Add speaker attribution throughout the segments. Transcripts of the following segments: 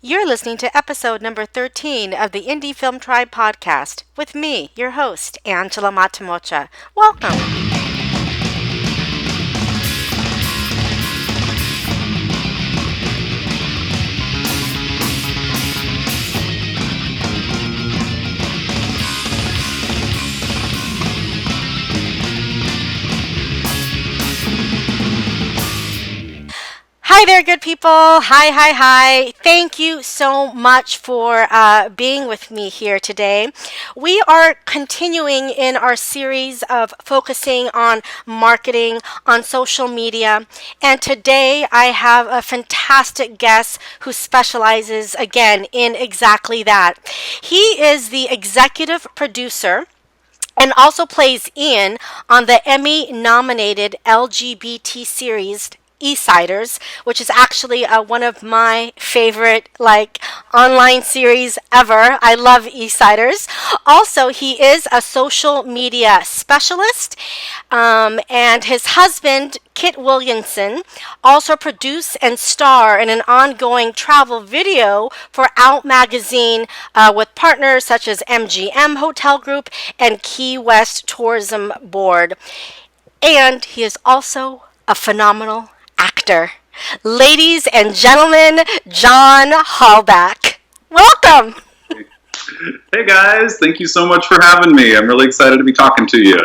Speaker 1: You're listening to episode number 13 of the Indie Film Tribe podcast with me, your host, Angela Matamocha. Welcome. Hi there, good people. Hi. Thank you so much for being with me here today. We are continuing in our series of focusing on marketing on social media. And today I have a fantastic guest who specializes, again, in exactly that. He is the executive producer and also plays Ian on the Emmy-nominated LGBT series Eastsiders, which is actually one of my favorite online series ever. I love Eastsiders. Also, he is a social media specialist, and his husband, Kit Williamson, also produce and star in an ongoing travel video for Out Magazine with partners such as MGM Hotel Group and Key West Tourism Board. And he is also a phenomenal actor. Ladies and gentlemen, John Halbach. Welcome.
Speaker 2: Hey guys, thank you so much for having me. I'm really excited to be talking to you.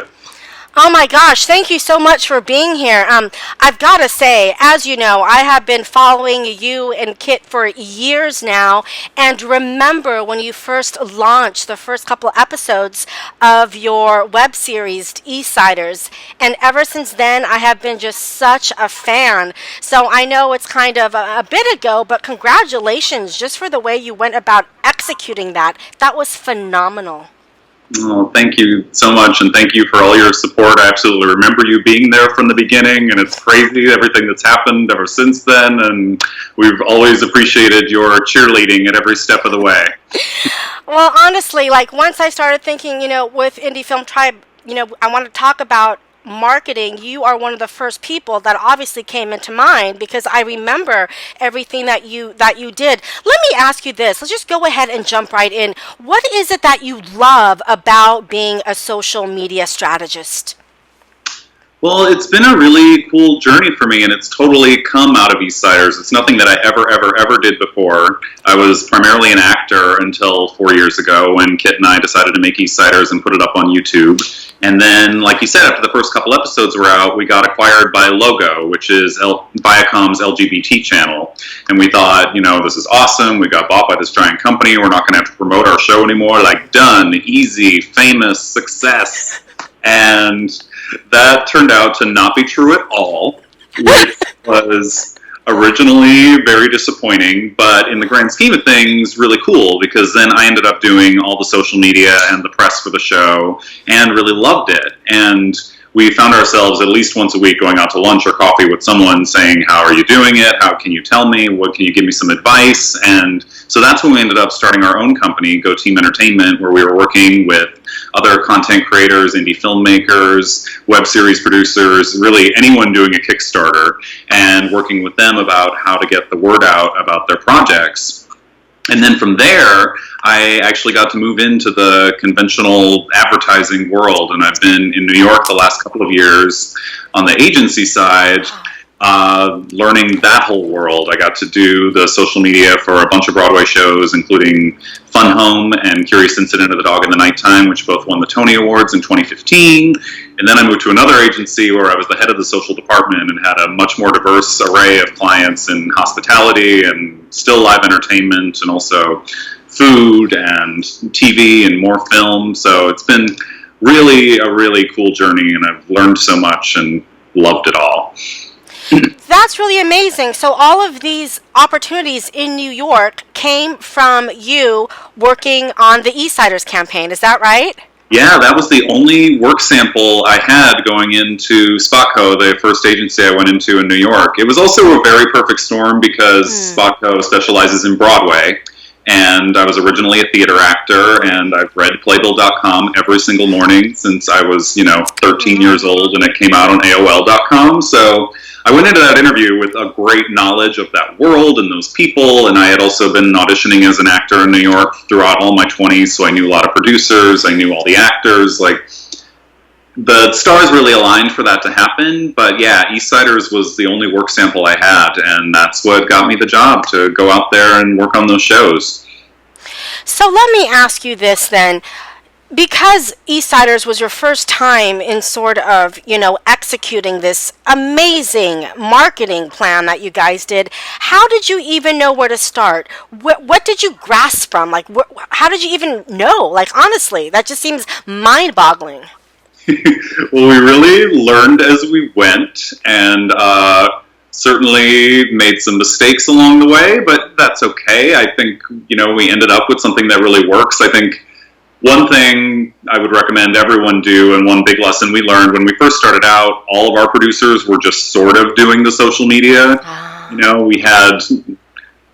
Speaker 1: Oh my gosh, thank you so much for being here. I've got to say, as you know, I have been following you and Kit for years now, and remember when you first launched the first couple of episodes of your web series, Eastsiders, and ever since then, I have been just such a fan. So I know it's kind of a bit ago, but congratulations just for the way you went about executing that. That was phenomenal.
Speaker 2: Oh, thank you so much, and thank you for all your support. I absolutely remember you being there from the beginning, and it's crazy everything that's happened ever since then, and we've always appreciated your cheerleading at every step of the way.
Speaker 1: Well, honestly, once I started thinking, with Indie Film Tribe, I want to talk about marketing, you are one of the first people that obviously came into mind because I remember everything that you did. Let me ask you this. Let's just go ahead and jump right in. What is it that you love about being a social media strategist?
Speaker 2: Well, it's been a really cool journey for me, and it's totally come out of Eastsiders. It's nothing that I ever did before. I was primarily an actor until 4 years ago when Kit and I decided to make Eastsiders and put it up on YouTube. And then, like you said, after the first couple episodes were out, we got acquired by Logo, which is Viacom's LGBT channel. And we thought, this is awesome. We got bought by this giant company. We're not going to have to promote our show anymore. Done, easy, famous, success. And that turned out to not be true at all, which was originally very disappointing, but in the grand scheme of things, really cool, because then I ended up doing all the social media and the press for the show, and really loved it. And we found ourselves at least once a week going out to lunch or coffee with someone saying, how are you doing it? How can you tell me? What can you give me some advice? And so that's when we ended up starting our own company, Go Team Entertainment, where we were working with other content creators, indie filmmakers, web series producers, really anyone doing a Kickstarter, and working with them about how to get the word out about their projects. And then from there, I actually got to move into the conventional advertising world, and I've been in New York the last couple of years on the agency side, learning that whole world. I got to do the social media for a bunch of Broadway shows, including Fun Home and Curious Incident of the Dog in the Nighttime, which both won the Tony Awards in 2015. And then I moved to another agency where I was the head of the social department and had a much more diverse array of clients in hospitality and still live entertainment, and also food and TV and more film. So it's been really a really cool journey, and I've learned so much and loved it all.
Speaker 1: That's really amazing. So all of these opportunities in New York came from you working on the Eastsiders campaign. Is that right?
Speaker 2: Yeah, that was the only work sample I had going into Spotco, the first agency I went into in New York. It was also a very perfect storm because Spotco specializes in Broadway, and I was originally a theater actor, and I've read Playbill.com every single morning since I was, 13 years old, and it came out on AOL.com, so I went into that interview with a great knowledge of that world and those people, and I had also been auditioning as an actor in New York throughout all my 20s, so I knew a lot of producers, I knew all the actors, like, the stars really aligned for that to happen, but yeah, Eastsiders was the only work sample I had, and that's what got me the job to go out there and work on those shows.
Speaker 1: So let me ask you this then. Because Eastsiders was your first time in sort of, executing this amazing marketing plan that you guys did, how did you even know where to start? What did you grasp from? Like, how did you even know? Like, honestly, that just seems mind-boggling.
Speaker 2: Well, we really learned as we went, and certainly made some mistakes along the way, but that's okay. I think, we ended up with something that really works. I think one thing I would recommend everyone do, and one big lesson we learned when we first started out, all of our producers were just sort of doing the social media. We had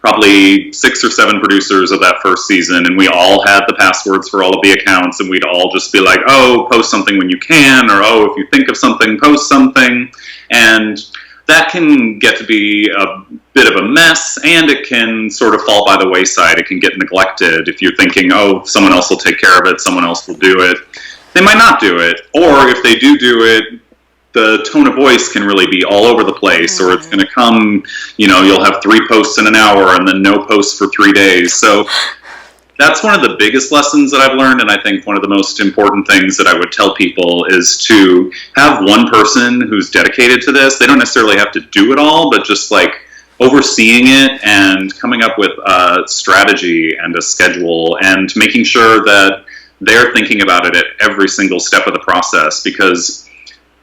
Speaker 2: probably 6 or 7 producers of that first season, and we all had the passwords for all of the accounts, and we'd all just be like, oh, post something when you can, or oh, if you think of something, post something. And that can get to be a bit of a mess, and it can sort of fall by the wayside. It can get neglected if you're thinking, oh, someone else will take care of it, someone else will do it. They might not do it, or if they do it, the tone of voice can really be all over the place, or it's going to come, you'll have 3 posts in an hour and then no posts for 3 days. So that's one of the biggest lessons that I've learned, and I think one of the most important things that I would tell people is to have one person who's dedicated to this. They don't necessarily have to do it all, but just like overseeing it and coming up with a strategy and a schedule and making sure that they're thinking about it at every single step of the process, because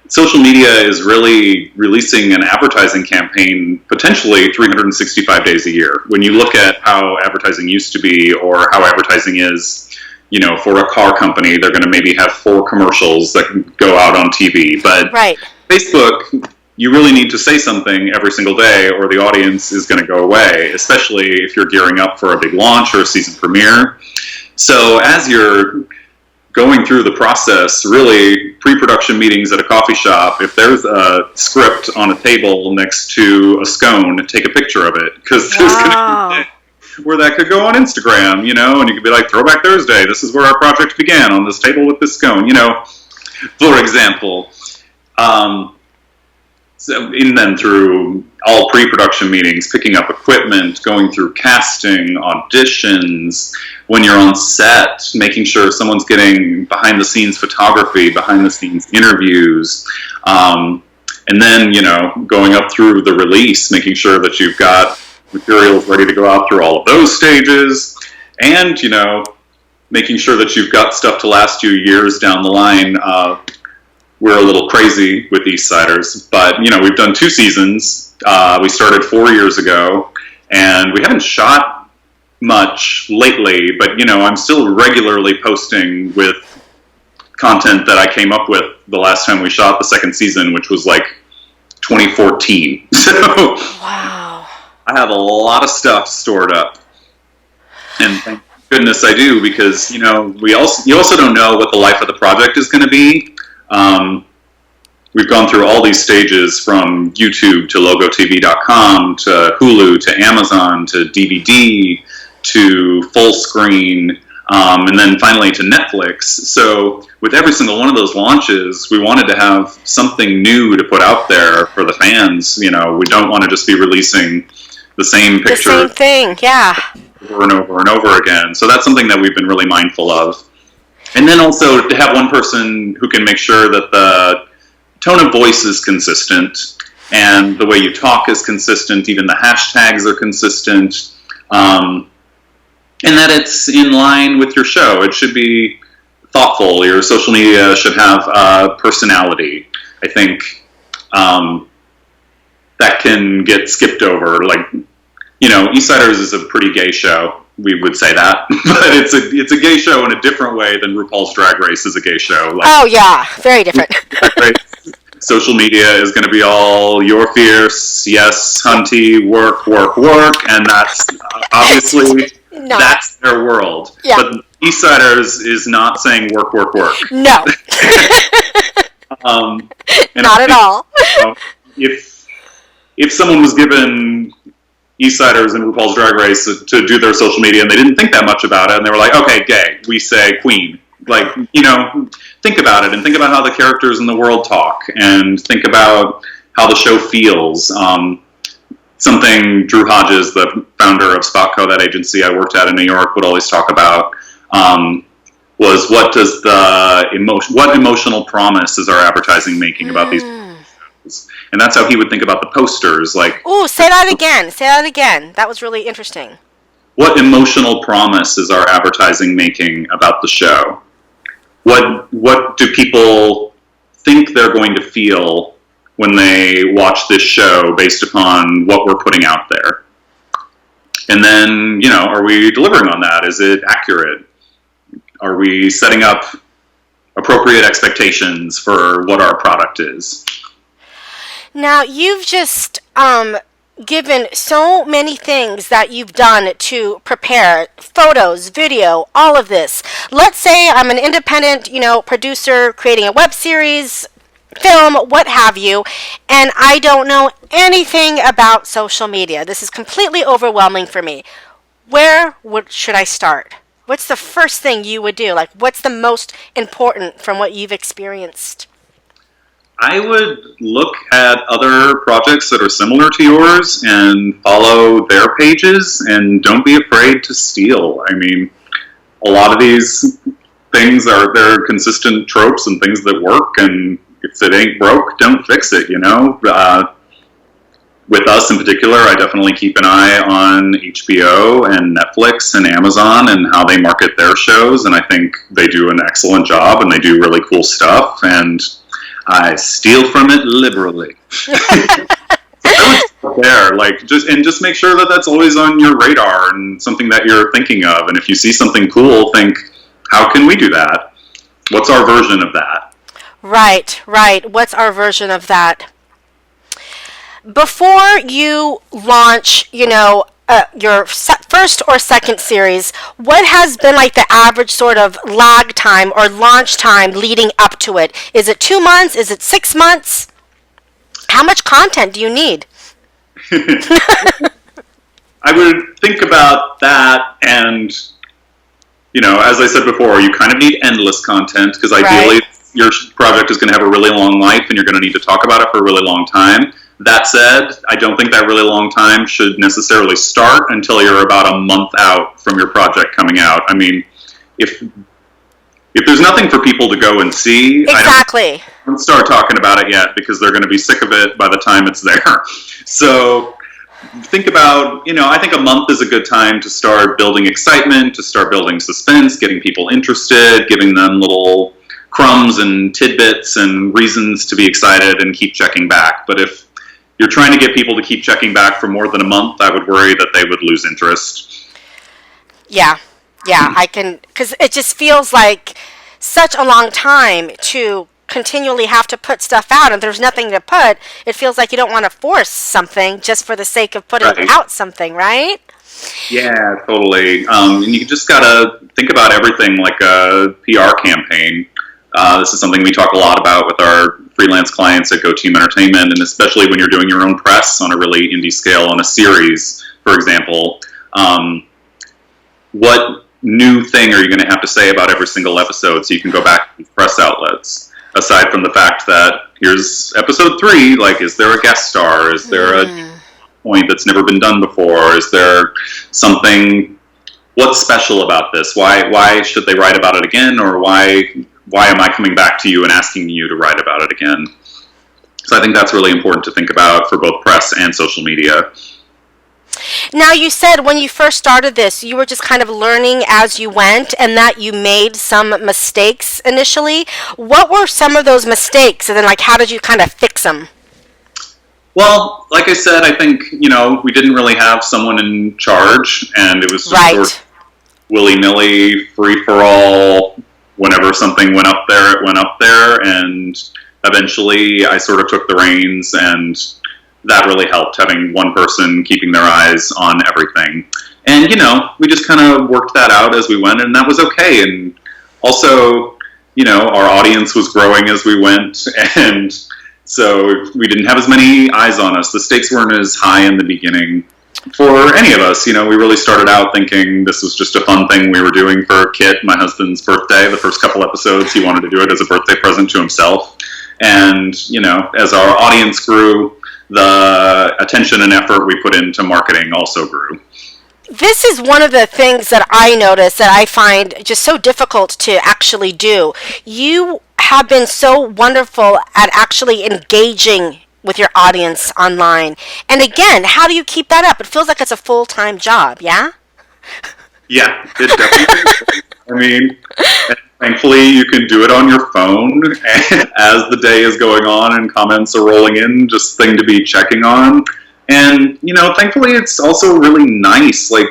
Speaker 2: social media is really releasing an advertising campaign potentially 365 days a year. When you look at how advertising used to be, or how advertising is, for a car company, they're going to maybe have 4 commercials that can go out on TV. But
Speaker 1: right.
Speaker 2: Facebook, you really need to say something every single day, or the audience is going to go away, especially if you're gearing up for a big launch or a season premiere. So as you're going through the process, really pre-production meetings at a coffee shop, if there's a script on a table next to a scone, take a picture of it, because there's going to be a day where that could go on Instagram, and you could be like, Throwback Thursday, this is where our project began, on this table with this scone, for example. And then through all pre-production meetings, picking up equipment, going through casting, auditions, when you're on set, making sure someone's getting behind-the-scenes photography, behind-the-scenes interviews, and then, going up through the release, making sure that you've got materials ready to go out through all of those stages, and, making sure that you've got stuff to last you years down the line. We're a little crazy with Eastsiders, but, we've done 2 seasons. We started 4 years ago, and we haven't shot much lately, but, I'm still regularly posting with content that I came up with the last time we shot the 2nd season, which was like 2014. So
Speaker 1: wow.
Speaker 2: I have a lot of stuff stored up, and thank goodness I do, because, you also don't know what the life of the project is going to be. We've gone through all these stages, from YouTube to logotv.com to Hulu to Amazon to DVD to full screen, and then finally to Netflix. So with every single one of those launches, we wanted to have something new to put out there for the fans. We don't want to just be releasing the same picture.
Speaker 1: The same thing, yeah.
Speaker 2: Over and over and over again. So that's something that we've been really mindful of. And then also to have one person who can make sure that the tone of voice is consistent, and the way you talk is consistent, even the hashtags are consistent, and that it's in line with your show. It should be thoughtful. Your social media should have personality. I think that can get skipped over. Like, Eastsiders is a pretty gay show. We would say that, but it's a gay show in a different way than RuPaul's Drag Race is a gay show. Like,
Speaker 1: oh yeah, very different.
Speaker 2: Social media is going to be all "you're fierce, yes, hunty, work, and that's obviously that's their world. Yeah. But Eastsiders is not saying work.
Speaker 1: No, not at all.
Speaker 2: If if someone was given Eastsiders and RuPaul's Drag Race to do their social media and they didn't think that much about it and they were like, okay, gay, we say queen. Like, think about it and think about how the characters in the world talk and think about how the show feels. Something Drew Hodges, the founder of Spotco, that agency I worked at in New York, would always talk about was what emotional promise is our advertising making about these shows? And that's how he would think about the posters. Like,
Speaker 1: ooh, say that again. Say that again. That was really interesting.
Speaker 2: What emotional promise is our advertising making about the show? What do people think they're going to feel when they watch this show based upon what we're putting out there? And then, are we delivering on that? Is it accurate? Are we setting up appropriate expectations for what our product is?
Speaker 1: Now, you've just given so many things that you've done to prepare photos, video, all of this. Let's say I'm an independent, producer creating a web series, film, what have you, and I don't know anything about social media. This is completely overwhelming for me. Where should I start? What's the first thing you would do? Like, what's the most important from what you've experienced?
Speaker 2: I would look at other projects that are similar to yours and follow their pages, and don't be afraid to steal. I mean, a lot of these things they're consistent tropes and things that work, and if it ain't broke, don't fix it, With us in particular, I definitely keep an eye on HBO and Netflix and Amazon and how they market their shows, and I think they do an excellent job and they do really cool stuff, and I steal from it liberally. I would there, just make sure that that's always on your radar and something that you're thinking of. And if you see something cool, think, how can we do that? What's our version of that?
Speaker 1: Right. What's our version of that? Before you launch, your first or second series, what has been like the average sort of lag time or launch time leading up to it? Is it 2 months? Is it 6 months? How much content do you need?
Speaker 2: I would think about that, and, as I said before, you kind of need endless content, because ideally your project is going to have a really long life and you're going to need to talk about it for a really long time. That said, I don't think that really long time should necessarily start until you're about a month out from your project coming out. I mean, if there's nothing for people to go and see,
Speaker 1: exactly.
Speaker 2: I don't start talking about it yet, because they're going to be sick of it by the time it's there. So think about, I think a month is a good time to start building excitement, to start building suspense, getting people interested, giving them little crumbs and tidbits and reasons to be excited and keep checking back. But if you're trying to get people to keep checking back for more than a month, I would worry that they would lose interest.
Speaker 1: Yeah, I can, because it just feels like such a long time to continually have to put stuff out, and there's nothing to put. It feels like you don't want to force something just for the sake of putting out something, right?
Speaker 2: Yeah, totally. And you just gotta think about everything like a PR campaign. This is something we talk a lot about with our freelance clients at Go Team Entertainment, and especially when you're doing your own press on a really indie scale on a series, for example. What new thing are you going to have to say about every single episode so you can go back to press outlets? Aside from the fact that here's episode 3, like, is there a guest star? Is there a point that's never been done before? Is there something, what's special about this? Why should they write about it again? Or why am I coming back to you and asking you to write about it again? So I think that's really important to think about for both press and social media.
Speaker 1: Now, you said when you first started this, you were just kind of learning as you went, and that you made some mistakes initially. What were some of those mistakes, and then how did you kind of fix them?
Speaker 2: Well, like I said, I think, we didn't really have someone in charge, and it was just sort of willy-nilly, free-for-all. Whenever something went up there, it went up there, and eventually I sort of took the reins, and that really helped, having one person keeping their eyes on everything. And, we just kind of worked that out as we went, and that was okay. And also, our audience was growing as we went, and So we didn't have as many eyes on us. The stakes weren't as high in the beginning for any of us. We really started out thinking this was just a fun thing we were doing for Kit, my husband's birthday. The first couple episodes, he wanted to do it as a birthday present to himself. And, as our audience grew, the attention and effort we put into marketing also grew.
Speaker 1: This is one of the things that I notice that I find just so difficult to actually do. You have been so wonderful at actually engaging with your audience online. And again, how do you keep that up? It feels like it's a full-time job, yeah?
Speaker 2: Yeah, it definitely is. I mean, thankfully you can do it on your phone as the day is going on and comments are rolling in, just thing to be checking on. And, thankfully it's also really nice. Like,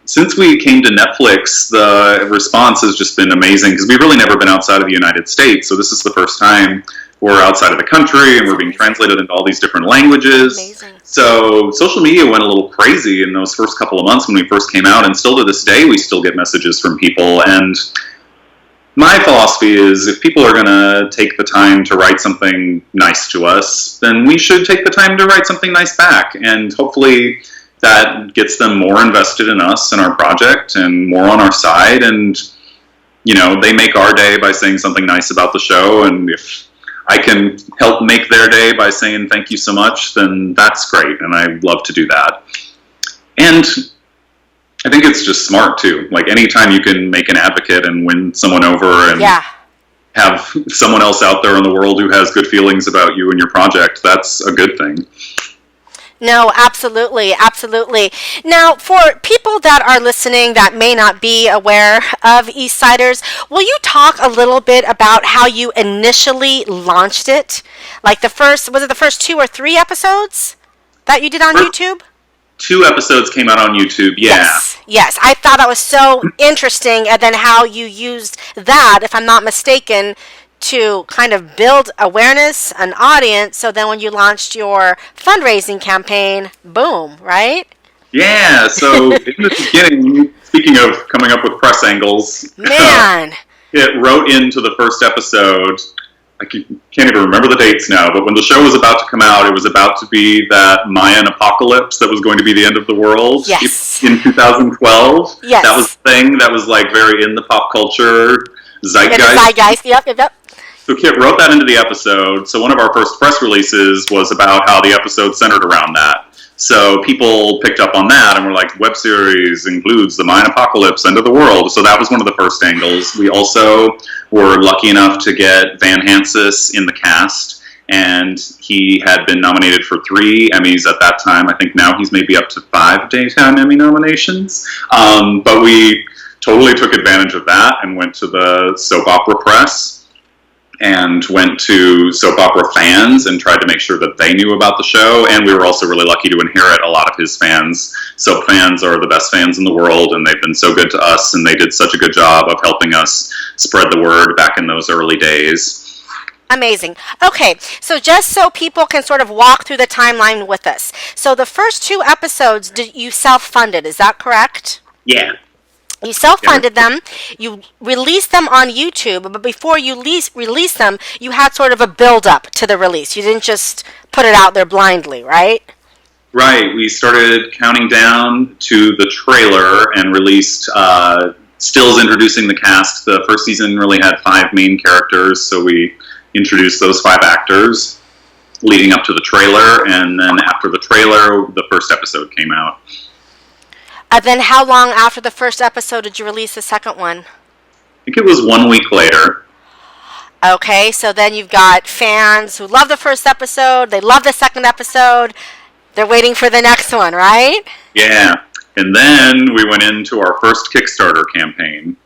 Speaker 2: since we came to Netflix, the response has just been amazing because we've really never been outside of the United States. So this is the first time we're outside of the country and we're being translated into all these different languages.
Speaker 1: Amazing.
Speaker 2: So social media went a little crazy in those first couple of months when we first came out, and still to this day we still get messages from people. And my philosophy is if people are going to take the time to write something nice to us, then we should take the time to write something nice back. And hopefully that gets them more invested in us and our project and more on our side. And, they make our day by saying something nice about the show. And if I can help make their day by saying thank you so much, then that's great. And I love to do that. And I think it's just smart too. Like, anytime you can make an advocate and win someone over and have someone else out there in the world who has good feelings about you and your project, that's a good thing.
Speaker 1: No, absolutely, absolutely. Now, for people that are listening that may not be aware of Eastsiders, will you talk a little bit about how you initially launched it? Like was it the first 2 or 3 episodes that you did on YouTube?
Speaker 2: 2 episodes came out on YouTube, yeah.
Speaker 1: Yes. I thought that was so interesting, and then how you used that, if I'm not mistaken, to kind of build awareness, an audience, so then when you launched your fundraising campaign, boom, right?
Speaker 2: Yeah, so in the beginning, speaking of coming up with press angles,
Speaker 1: man,
Speaker 2: it wrote into the first episode, I can't even remember the dates now, but when the show was about to come out, it was about to be that Mayan apocalypse that was going to be the end of the world.
Speaker 1: Yes.
Speaker 2: In 2012.
Speaker 1: Yes.
Speaker 2: That was the thing that was like very in the pop culture zeitgeist.
Speaker 1: Yeah, the zeitgeist, yep.
Speaker 2: So Kit wrote that into the episode. So one of our first press releases was about how the episode centered around that. So people picked up on that and were like, web series includes the Mayan apocalypse, end of the world. So that was one of the first angles. We also were lucky enough to get Van Hansis in the cast, and he had been nominated for 3 Emmys at that time. I think now he's maybe up to 5 daytime Emmy nominations. But we totally took advantage of that and went to the soap opera press and went to soap opera fans and tried to make sure that they knew about the show. And we were also really lucky to inherit a lot of his fans. Soap fans are the best fans in the world, and they've been so good to us, and they did such a good job of helping us spread the word back in those early days.
Speaker 1: Amazing. Okay, so just so people can sort of walk through the timeline with us. So the first 2 episodes, you self-funded, is that correct?
Speaker 2: Yeah.
Speaker 1: You self-funded them, you released them on YouTube, but before you released them, you had sort of a build-up to the release. You didn't just put it out there blindly, right?
Speaker 2: Right. We started counting down to the trailer and released stills introducing the cast. The first season really had 5 main characters, so we introduced those 5 actors leading up to the trailer, and then after the trailer, the first episode came out.
Speaker 1: Then how long after the first episode did you release the second one?
Speaker 2: I think it was 1 week later.
Speaker 1: Okay, so then you've got fans who love the first episode, they love the second episode, they're waiting for the next one, right?
Speaker 2: Yeah, and then we went into our first Kickstarter campaign,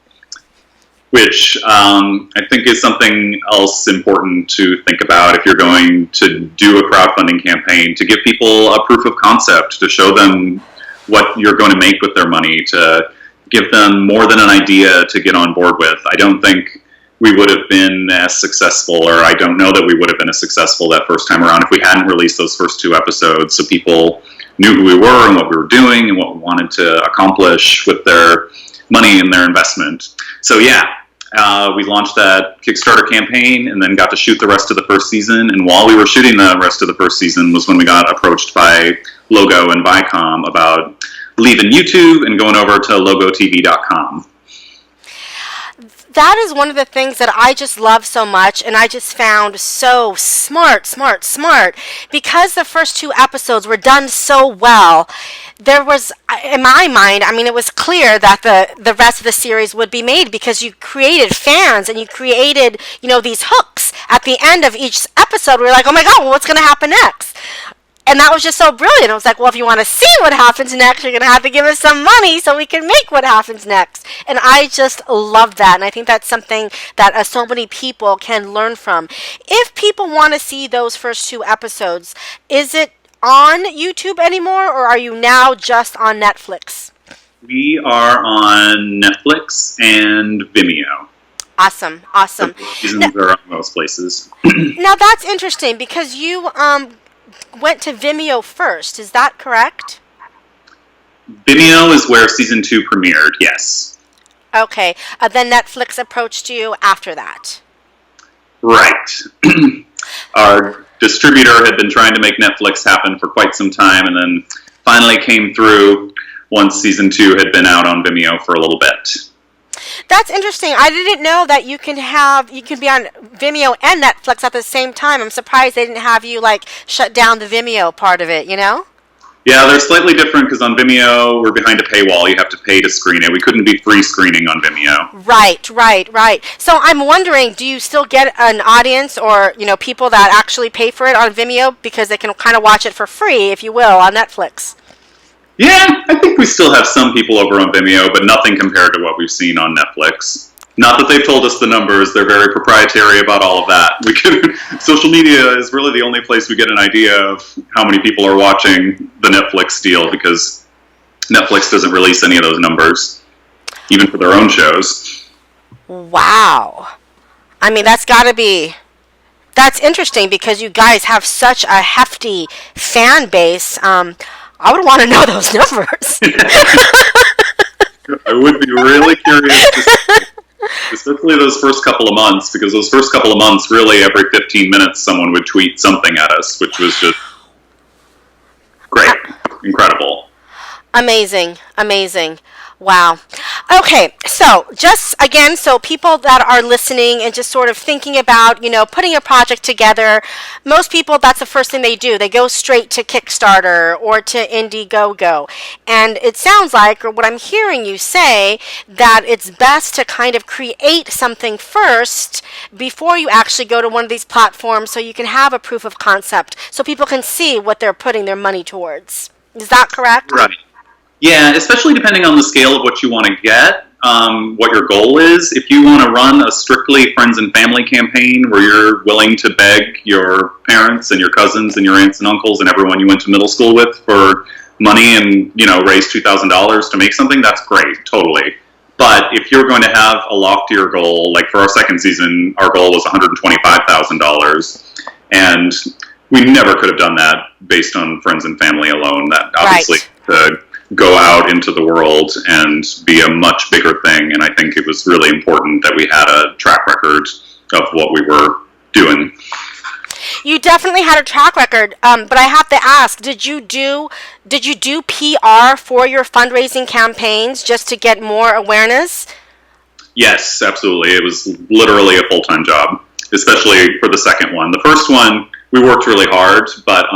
Speaker 2: which I think is something else important to think about if you're going to do a crowdfunding campaign, to give people a proof of concept, to show them what you're going to make with their money, to give them more than an idea to get on board with. I don't think we would have been as successful, or I don't know that we would have been as successful that first time around if we hadn't released those first 2 episodes, so people knew who we were and what we were doing and what we wanted to accomplish with their money and their investment. So yeah, We launched that Kickstarter campaign and then got to shoot the rest of the first season. And while we were shooting the rest of the first season was when we got approached by Logo and Viacom about leaving YouTube and going over to logotv.com.
Speaker 1: That is one of the things that I just love so much, and I just found so smart. Because the first 2 episodes were done so well, there was, in my mind, I mean, it was clear that the rest of the series would be made because you created fans and you created, these hooks at the end of each episode. We were like, oh my God, well, what's going to happen next? And that was just so brilliant. I was like, well, if you want to see what happens next, you're going to have to give us some money so we can make what happens next. And I just love that. And I think that's something that so many people can learn from. If people want to see those first 2 episodes, is it on YouTube anymore, or are you now just on Netflix?
Speaker 2: We are on Netflix and Vimeo.
Speaker 1: Awesome.
Speaker 2: The seasons are on most places.
Speaker 1: Now, that's interesting because you went to Vimeo first. Is that correct?
Speaker 2: Vimeo is where season 2 premiered, yes.
Speaker 1: Okay. Then Netflix approached you after that.
Speaker 2: Right. Our distributor had been trying to make Netflix happen for quite some time and then finally came through once season 2 had been out on Vimeo for a little bit.
Speaker 1: That's interesting. I didn't know that you can be on Vimeo and Netflix at the same time. I'm surprised they didn't have you shut down the Vimeo part of it,
Speaker 2: Yeah, they're slightly different because on Vimeo, we're behind a paywall. You have to pay to screen it. We couldn't be free screening on Vimeo.
Speaker 1: Right. So I'm wondering, do you still get an audience or, people that actually pay for it on Vimeo because they can kind of watch it for free, if you will, on Netflix?
Speaker 2: Yeah, I think we still have some people over on Vimeo, but nothing compared to what we've seen on Netflix. Not that they've told us the numbers. They're very proprietary about all of that. Social media is really the only place we get an idea of how many people are watching the Netflix deal because Netflix doesn't release any of those numbers, even for their own shows.
Speaker 1: Wow. I mean, that's interesting because you guys have such a hefty fan base. I would want to know those numbers.
Speaker 2: I would be really curious to see, especially those first couple of months, because those first couple of months, really every 15 minutes someone would tweet something at us, which was just great, incredible.
Speaker 1: Amazing. Wow. Okay, so just again, so people that are listening and just sort of thinking about, putting a project together, most people, that's the first thing they do. They go straight to Kickstarter or to Indiegogo. And it sounds like, or what I'm hearing you say, that it's best to kind of create something first before you actually go to one of these platforms so you can have a proof of concept so people can see what they're putting their money towards. Is that correct?
Speaker 2: Right. Yeah, especially depending on the scale of what you want to get, what your goal is. If you want to run a strictly friends and family campaign where you're willing to beg your parents and your cousins and your aunts and uncles and everyone you went to middle school with for money and, raise $2,000 to make something, that's great, totally. But if you're going to have a loftier goal, like for our second season, our goal was $125,000, and we never could have done that based on friends and family alone. That obviously could go out into the world and be a much bigger thing, and I think it was really important that we had a track record of what we were doing.
Speaker 1: You definitely had a track record, but I have to ask, did you do PR for your fundraising campaigns just to get more awareness?
Speaker 2: Yes, absolutely. It was literally a full-time job, especially for the second one. The first one, we worked really hard, but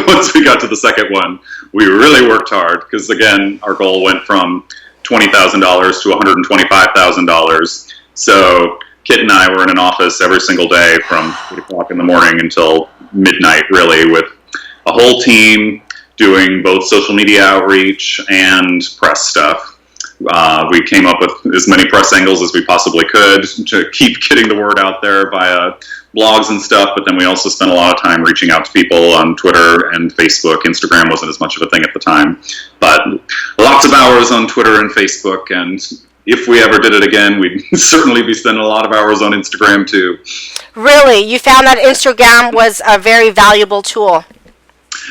Speaker 2: once we got to the second one, we really worked hard because, again, our goal went from $20,000 to $125,000. So Kit and I were in an office every single day from 8 o'clock in the morning until midnight, really, with a whole team doing both social media outreach and press stuff. We came up with as many press angles as we possibly could to keep getting the word out there via blogs and stuff, but then we also spent a lot of time reaching out to people on Twitter and Facebook. Instagram wasn't as much of a thing at the time, but lots of hours on Twitter and Facebook, and if we ever did it again, we'd certainly be spending a lot of hours on Instagram too. Really?
Speaker 1: You found that Instagram was a very valuable tool?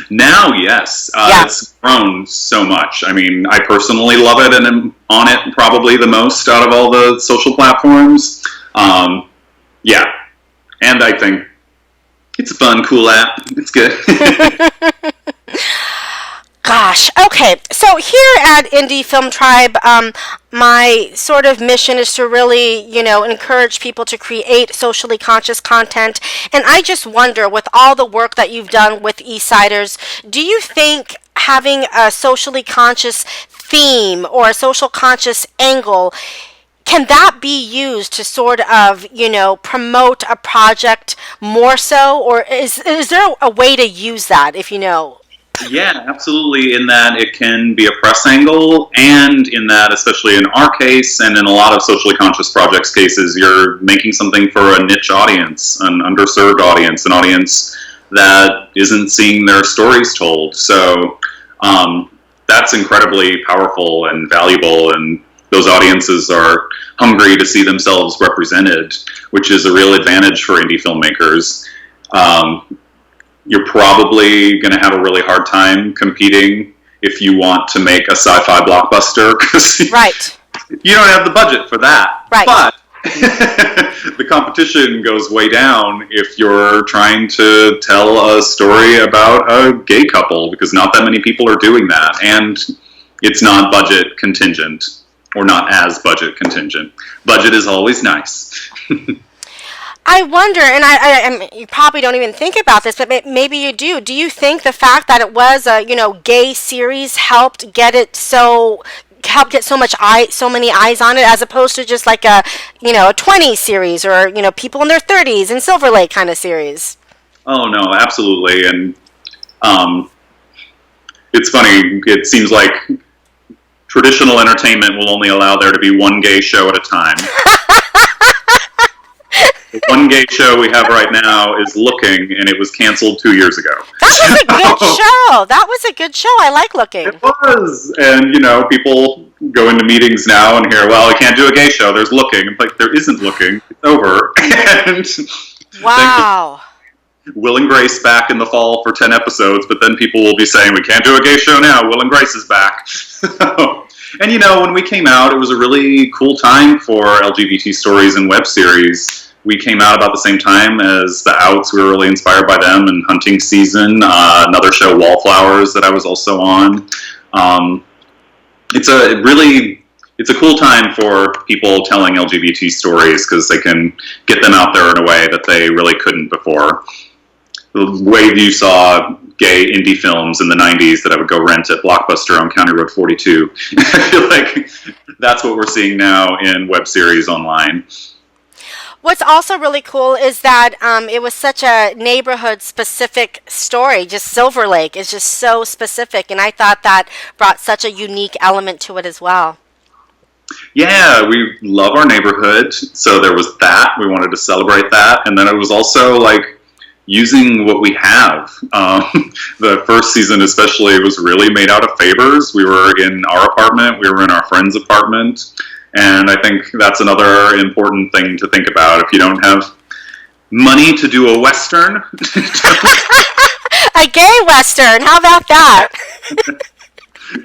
Speaker 2: Now, yes. It's grown so much. I mean, I personally love it and am on it probably the most out of all the social platforms. Yeah, and I think it's a fun, cool app. It's good.
Speaker 1: Gosh, okay. So here at Indie Film Tribe, my sort of mission is to really, encourage people to create socially conscious content. And I just wonder, with all the work that you've done with Eastsiders, do you think having a socially conscious theme or a social conscious angle, can that be used to sort of, promote a project more so? Or is there a way to use that, if you know?
Speaker 2: Yeah, absolutely. In that it can be a press angle, and in that, especially in our case and in a lot of socially conscious projects cases, you're making something for a niche audience, an underserved audience, an audience that isn't seeing their stories told. So that's incredibly powerful and valuable, and those audiences are hungry to see themselves represented, which is a real advantage for indie filmmakers. You're probably going to have a really hard time competing if you want to make a sci-fi blockbuster, because
Speaker 1: right.
Speaker 2: you don't have the budget for that.
Speaker 1: Right.
Speaker 2: But the competition goes way down if you're trying to tell a story about a gay couple, because not that many people are doing that, and it's not budget contingent, or not as budget contingent. Budget is always nice.
Speaker 1: I wonder, and I you probably don't even think about this, but maybe you do. Do you think the fact that it was a gay series helped get so many eyes on it, as opposed to just like a 20 series, or people in their 30s and Silver Lake kind of series?
Speaker 2: Oh no, absolutely, and it's funny. It seems like traditional entertainment will only allow there to be one gay show at a time. The one gay show we have right now is Looking, and it was canceled 2 years ago.
Speaker 1: That was a good show. That was a good show. I like Looking.
Speaker 2: It was. And, people go into meetings now and hear, well, I can't do a gay show. There's Looking. I'm like, there isn't Looking. It's over. And
Speaker 1: wow.
Speaker 2: Will and Grace back in the fall for 10 episodes, but then people will be saying, we can't do a gay show now. Will and Grace is back. And, when we came out, it was a really cool time for LGBT stories and web series. We came out about the same time as The Outs. We were really inspired by them, and Hunting Season, another show, Wallflowers, that I was also on. It's a cool time for people telling LGBT stories, because they can get them out there in a way that they really couldn't before. The way you saw gay indie films in the 90s that I would go rent at Blockbuster on County Road 42. I feel like that's what we're seeing now in web series online.
Speaker 1: What's also really cool is that it was such a neighborhood-specific story. Just Silver Lake is just so specific, and I thought that brought such a unique element to it as well.
Speaker 2: Yeah, we love our neighborhood, so there was that. We wanted to celebrate that, and then it was also like using what we have. The first season especially was really made out of favors. We were in our apartment, we were in our friend's apartment. And I think that's another important thing to think about. If you don't have money to do a Western.
Speaker 1: A gay Western, how about that?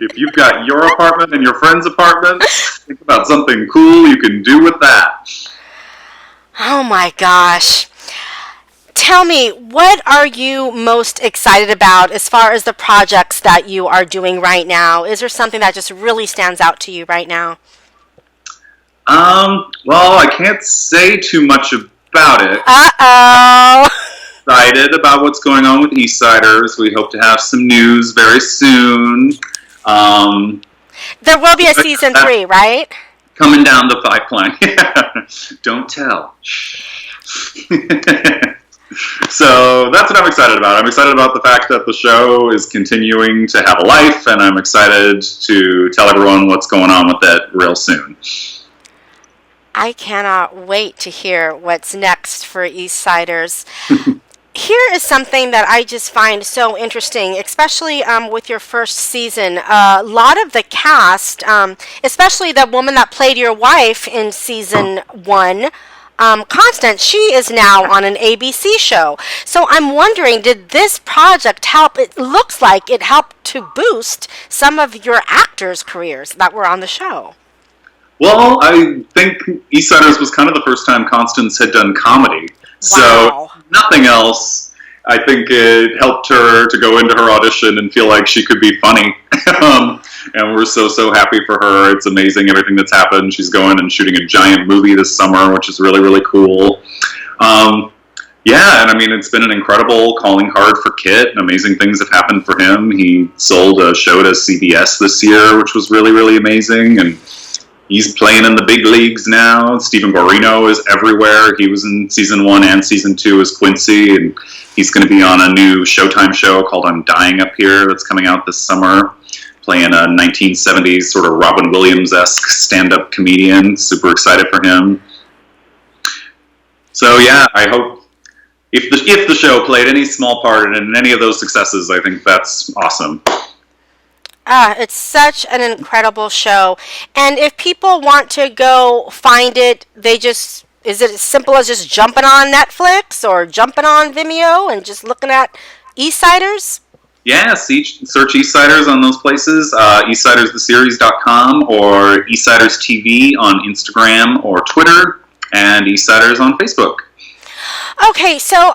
Speaker 2: If you've got your apartment and your friend's apartment, think about something cool you can do with that.
Speaker 1: Oh my gosh. Tell me, what are you most excited about as far as the projects that you are doing right now? Is there something that just really stands out to you right now?
Speaker 2: Well, I can't say too much about it.
Speaker 1: Uh-oh.
Speaker 2: Excited about what's going on with Eastsiders. We hope to have some news very soon.
Speaker 1: There will be a season 3, right?
Speaker 2: Coming down the pipeline. Don't tell. So that's what I'm excited about. I'm excited about the fact that the show is continuing to have a life, and I'm excited to tell everyone what's going on with it real soon.
Speaker 1: I cannot wait to hear what's next for Eastsiders. Here is something that I just find so interesting, especially with your first season. A lot of the cast, especially the woman that played your wife in season 1, Constance, she is now on an ABC show. So I'm wondering, did this project help? It looks like it helped to boost some of your actors' careers that were on the show.
Speaker 2: Well, I think Eastsiders was kind of the first time Constance had done comedy.
Speaker 1: Wow.
Speaker 2: So, nothing else, I think it helped her to go into her audition and feel like she could be funny. And we're so happy for her. It's amazing everything that's happened. She's going and shooting a giant movie this summer, which is really, really cool. Yeah, and I mean, it's been an incredible calling card for Kit. Amazing things have happened for him. He sold a show to CBS this year, which was really, really amazing. And he's playing in the big leagues now. Stephen Guarino is everywhere. He was in season 1 and season 2 as Quincy, and he's going to be on a new Showtime show called I'm Dying Up Here that's coming out this summer, playing a 1970s sort of Robin Williams-esque stand-up comedian. Super excited for him. So yeah, I hope if the show played any small part in any of those successes, I think that's awesome.
Speaker 1: It's such an incredible show. And if people want to go find it, is it as simple as just jumping on Netflix or jumping on Vimeo and just looking at Eastsiders?
Speaker 2: Yeah, search Eastsiders on those places, eastsiderstheseries.com or Eastsiders TV on Instagram or Twitter, and Eastsiders on Facebook.
Speaker 1: Okay, so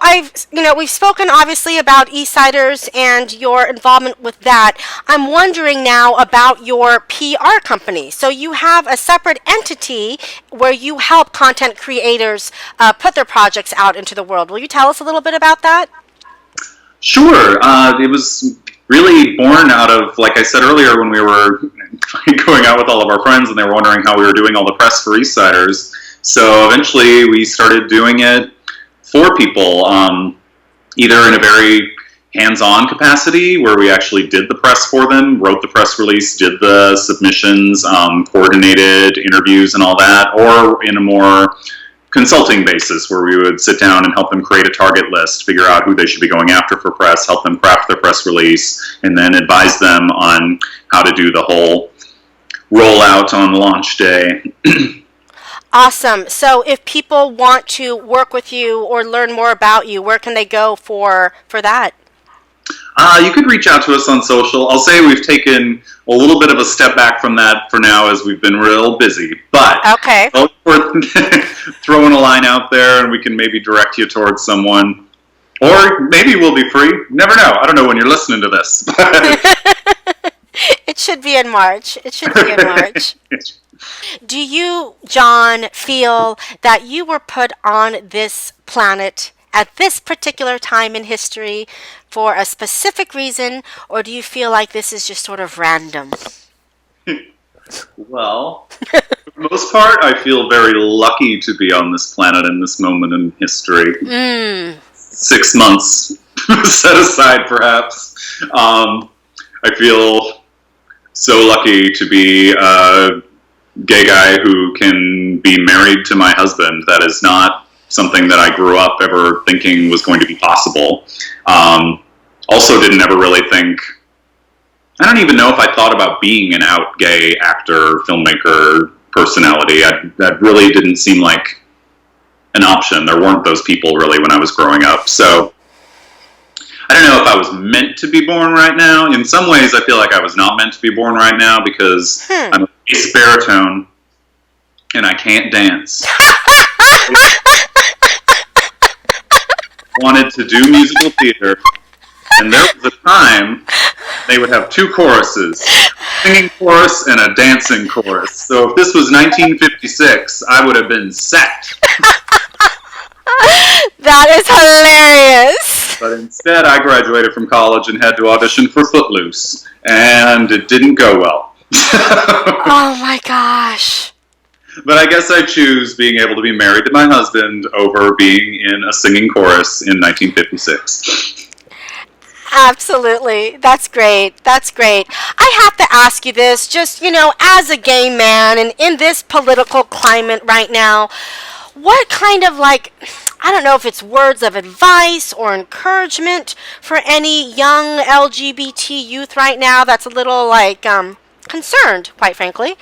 Speaker 1: we've spoken obviously about Eastsiders and your involvement with that. I'm wondering now about your PR company. So you have a separate entity where you help content creators put their projects out into the world. Will you tell us a little bit about that?
Speaker 2: Sure. It was really born out of, like I said earlier, when we were going out with all of our friends and they were wondering how we were doing all the press for Eastsiders. So eventually we started doing it for people, either in a very hands-on capacity where we actually did the press for them, wrote the press release, did the submissions, coordinated interviews and all that, or in a more consulting basis where we would sit down and help them create a target list, figure out who they should be going after for press, help them craft their press release, and then advise them on how to do the whole rollout on launch day.
Speaker 1: Awesome. So if people want to work with you or learn more about you, where can they go for that?
Speaker 2: You could reach out to us on social. I'll say we've taken a little bit of a step back from that for now as we've been real busy. But
Speaker 1: okay,
Speaker 2: we're throwing a line out there and we can maybe direct you towards someone. Or maybe we'll be free. Never know. I don't know when you're listening to this.
Speaker 1: It should be in March. Do you, John, feel that you were put on this planet at this particular time in history for a specific reason, or do you feel like this is just sort of random?
Speaker 2: Well, for the most part, I feel very lucky to be on this planet in this moment in history. 6 months set aside, perhaps. I feel so lucky to be a gay guy who can be married to my husband. That is not something that I grew up ever thinking was going to be possible. Also didn't ever really think, I don't even know if I thought about being an out gay actor, filmmaker, personality. That really didn't seem like an option. There weren't those people really when I was growing up. So I don't know if I was meant to be born right now. In some ways, I feel like I was not meant to be born right now because I'm a bass baritone and I can't dance. Wanted to do musical theater, and there was a time they would have 2 choruses, a singing chorus and a dancing chorus. So if this was 1956, I would have been set.
Speaker 1: That is hilarious.
Speaker 2: But instead, I graduated from college and had to audition for Footloose, and it didn't go well.
Speaker 1: Oh my gosh.
Speaker 2: But I guess I choose being able to be married to my husband over being in a singing chorus in 1956.
Speaker 1: Absolutely. That's great. I have to ask you this, just, as a gay man and in this political climate right now, what kind of I don't know if it's words of advice or encouragement for any young LGBT youth right now that's a little concerned, quite frankly.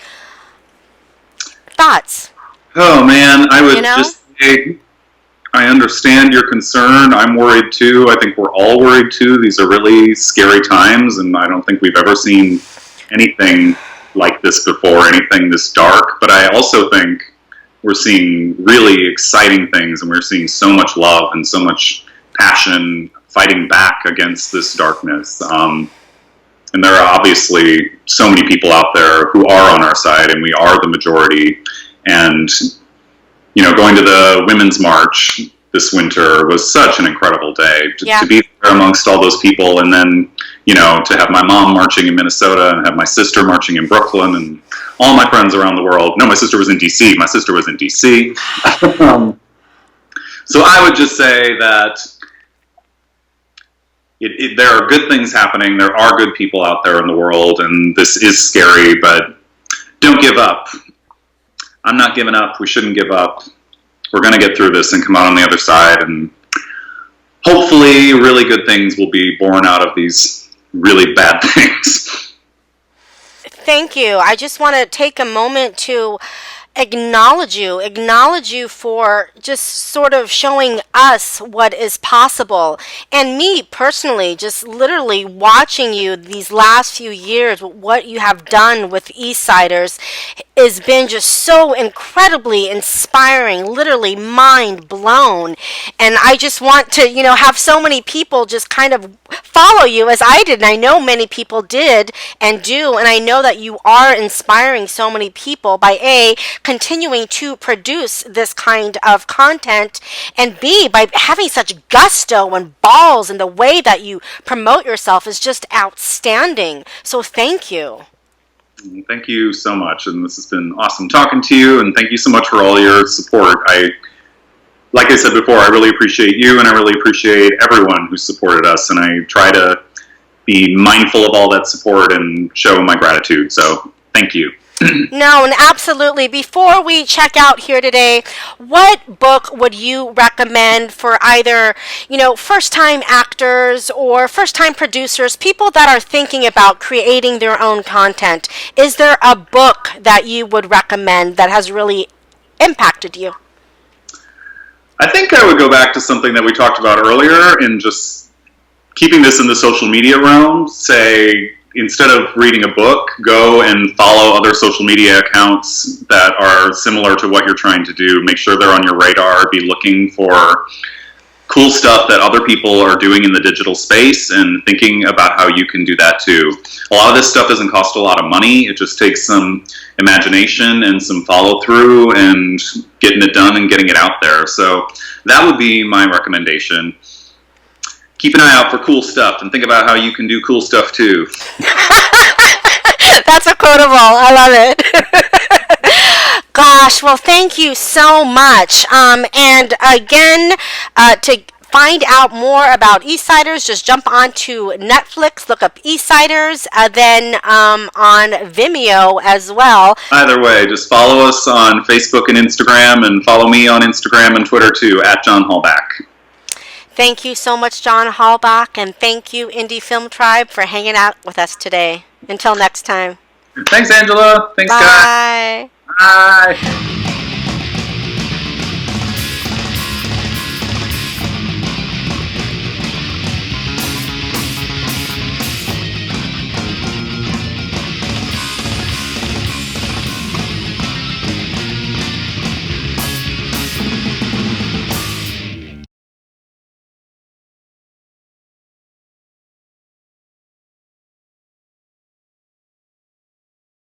Speaker 1: Thoughts?
Speaker 2: Oh man, I would just say I understand your concern. I'm worried too. I think we're all worried too. These are really scary times, and I don't think we've ever seen anything like this before, anything this dark. But I also think we're seeing really exciting things, and we're seeing so much love and so much passion fighting back against this darkness. And there are obviously so many people out there who are on our side, and we are the majority. And, going to the Women's March this winter was such an incredible day. To be there amongst all those people, and then, to have my mom marching in Minnesota and have my sister marching in Brooklyn and all my friends around the world. No, my sister was in D.C. My sister was in D.C. So I would just say that there are good things happening. There are good people out there in the world, and this is scary, but don't give up. I'm not giving up. We shouldn't give up. We're going to get through this and come out on the other side, and hopefully really good things will be born out of these really bad things.
Speaker 1: Thank you. I just want to take a moment to acknowledge you for just sort of showing us what is possible. And me personally, just literally watching you these last few years, what you have done with Eastsiders has been just so incredibly inspiring, literally mind blown. And I just want to, have so many people just kind of follow you as I did. And I know many people did and do. And I know that you are inspiring so many people by continuing to produce this kind of content, and B, by having such gusto and balls, and the way that you promote yourself is just outstanding. So thank you.
Speaker 2: Thank you so much, and this has been awesome talking to you, and thank you so much for all your support. Like I said before, I really appreciate you, and I really appreciate everyone who supported us, and I try to be mindful of all that support and show my gratitude, so thank you.
Speaker 1: No, and absolutely. Before we check out here today, what book would you recommend for either, first-time actors or first-time producers, people that are thinking about creating their own content? Is there a book that you would recommend that has really impacted you?
Speaker 2: I think I would go back to something that we talked about earlier, in just keeping this in the social media realm. Say, instead of reading a book, go and follow other social media accounts that are similar to what you're trying to do. Make sure they're on your radar. Be looking for cool stuff that other people are doing in the digital space and thinking about how you can do that too. A lot of this stuff doesn't cost a lot of money. It just takes some imagination and some follow through and getting it done and getting it out there. So that would be my recommendation. Keep an eye out for cool stuff and think about how you can do cool stuff too.
Speaker 1: That's a quotable. I love it. Gosh, well, thank you so much. And again, to find out more about Eastsiders, just jump onto Netflix, look up Eastsiders, then on Vimeo as well.
Speaker 2: Either way, just follow us on Facebook and Instagram, and follow me on Instagram and Twitter too, @JohnHalbach.
Speaker 1: Thank you so much, John Halbach, and thank you, Indie Film Tribe, for hanging out with us today. Until next time.
Speaker 2: Thanks, Angela. Thanks,
Speaker 1: Bye.
Speaker 2: guys. Bye.